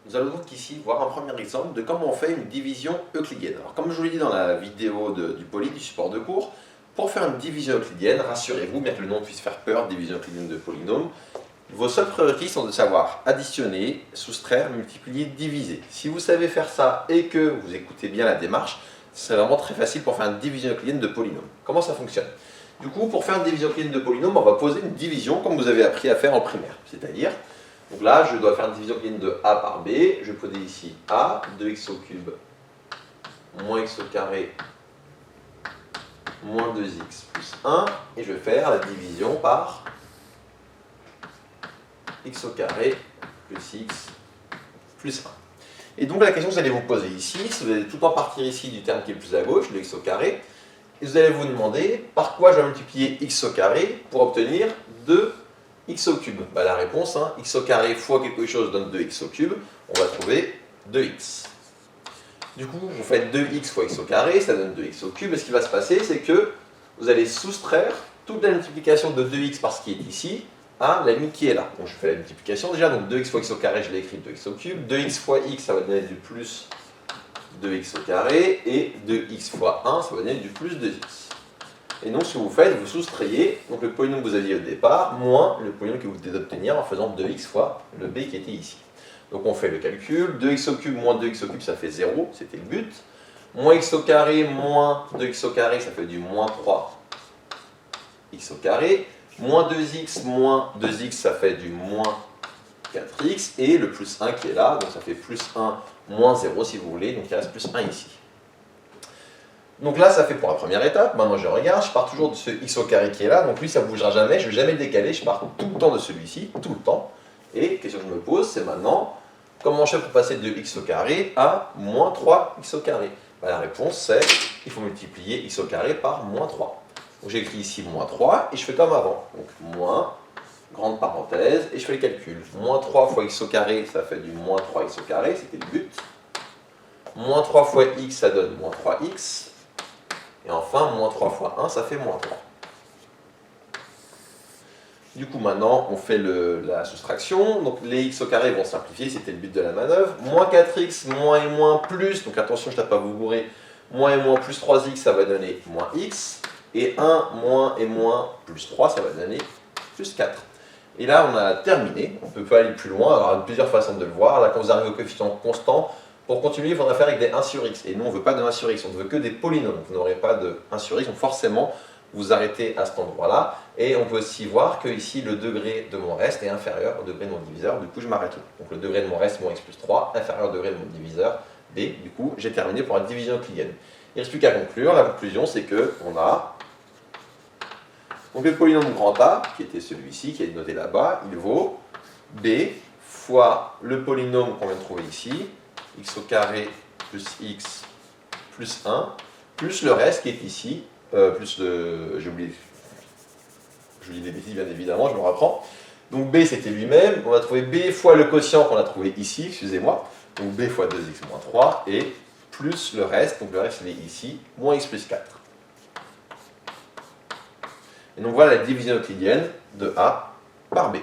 Nous allons donc ici voir un premier exemple de comment on fait une division euclidienne. Alors comme je vous l'ai dit dans la vidéo du poly, du support de cours, pour faire une division euclidienne, rassurez-vous, bien que le nom puisse faire peur, division euclidienne de polynômes, vos seuls prérequis sont de savoir additionner, soustraire, multiplier, diviser. Si vous savez faire ça et que vous écoutez bien la démarche, c'est vraiment très facile pour faire une division euclidienne de polynômes. Comment ça fonctionne? Du coup, pour faire une division euclidienne de polynômes, on va poser une division comme vous avez appris à faire en primaire. C'est-à-dire, donc là, je dois faire une division euclidienne de a par b. Je vais poser ici a, 2x au cube, moins x au carré, moins 2x plus 1. Et je vais faire la division par x au carré plus x plus 1. Et donc la question que vous allez vous poser ici, c'est vous allez tout le temps partir ici du terme qui est le plus à gauche, le x au carré, et vous allez vous demander par quoi je vais multiplier x au carré pour obtenir 2x au cube. Bah, la réponse, x au carré fois quelque chose donne 2x au cube, on va trouver 2x. Du coup, vous faites 2x fois x au carré, ça donne 2x au cube, et ce qui va se passer, c'est que vous allez soustraire toute la multiplication de 2x par ce qui est ici, à la limite qui est là. Donc je fais la multiplication déjà, donc 2x fois x au carré, je l'ai écrit 2x au cube, 2x fois x, ça va donner du plus 2x au carré, et 2x fois 1, ça va donner du plus 2x. Et donc ce que vous faites, vous soustrayez donc le polynôme que vous aviez au départ, moins le polynôme que vous venez d'obtenir en faisant 2x fois le b qui était ici. Donc on fait le calcul, 2x au cube moins 2x au cube, ça fait 0, c'était le but. Moins x au carré moins 2x au carré, ça fait du moins 3x au carré. Moins 2x, ça fait du moins 4x, et le plus 1 qui est là, donc ça fait plus 1 moins 0 si vous voulez, donc il reste plus 1 ici. Donc là, ça fait pour la première étape. Maintenant, je regarde, je pars toujours de ce x au carré qui est là, donc lui, ça ne bougera jamais, je ne vais jamais le décaler, je pars tout le temps de celui-ci, tout le temps. Et la question que je me pose, c'est maintenant, comment je fais pour passer de x au carré à moins 3x au carré? Ben, la réponse, c'est il faut multiplier x au carré par moins 3. Donc j'écris ici moins 3 et je fais comme avant. Donc moins, grande parenthèse, et je fais le calcul. Moins 3 fois x au carré, ça fait du moins 3x au carré, c'était le but. Moins 3 fois x, ça donne moins 3x. Et enfin, moins 3 fois 1, ça fait moins 3. Du coup, maintenant, on fait la soustraction. Donc les x au carré vont simplifier, c'était le but de la manœuvre. Moins 4x, moins et moins plus, donc attention, je ne tape pas vous bourrer. Moins et moins plus 3x, ça va donner moins x. Et 1 moins et moins plus 3, ça va donner plus 4. Et là, on a terminé. On ne peut pas aller plus loin. Alors, il y a plusieurs façons de le voir. Là, quand vous arrivez au coefficient constant, pour continuer, il faudra faire avec des 1 sur x. Et nous, on ne veut pas de 1 sur x, on ne veut que des polynômes. Vous n'aurez pas de 1 sur x, donc forcément, vous arrêtez à cet endroit-là. Et on peut aussi voir que ici, le degré de mon reste est inférieur au degré de mon diviseur. Du coup, je m'arrête là. Donc, le degré de mon reste, moins x plus 3, inférieur au degré de mon diviseur, b. Du coup, j'ai terminé pour la division euclidienne. Il ne reste plus qu'à conclure. La conclusion, c'est qu'on a donc le polynôme grand A, qui était celui-ci, qui est noté là-bas, il vaut b fois le polynôme qu'on vient de trouver ici, x au carré plus x plus 1, plus le reste qui est ici, plus le... j'ai oublié, je dis des bêtises bien évidemment, je me reprends. Donc b c'était lui-même, on va trouver b fois le quotient qu'on a trouvé ici, excusez-moi, donc b fois 2x moins 3, et plus le reste, donc le reste il est ici, moins x plus 4. Et donc voilà la division euclidienne de A par B.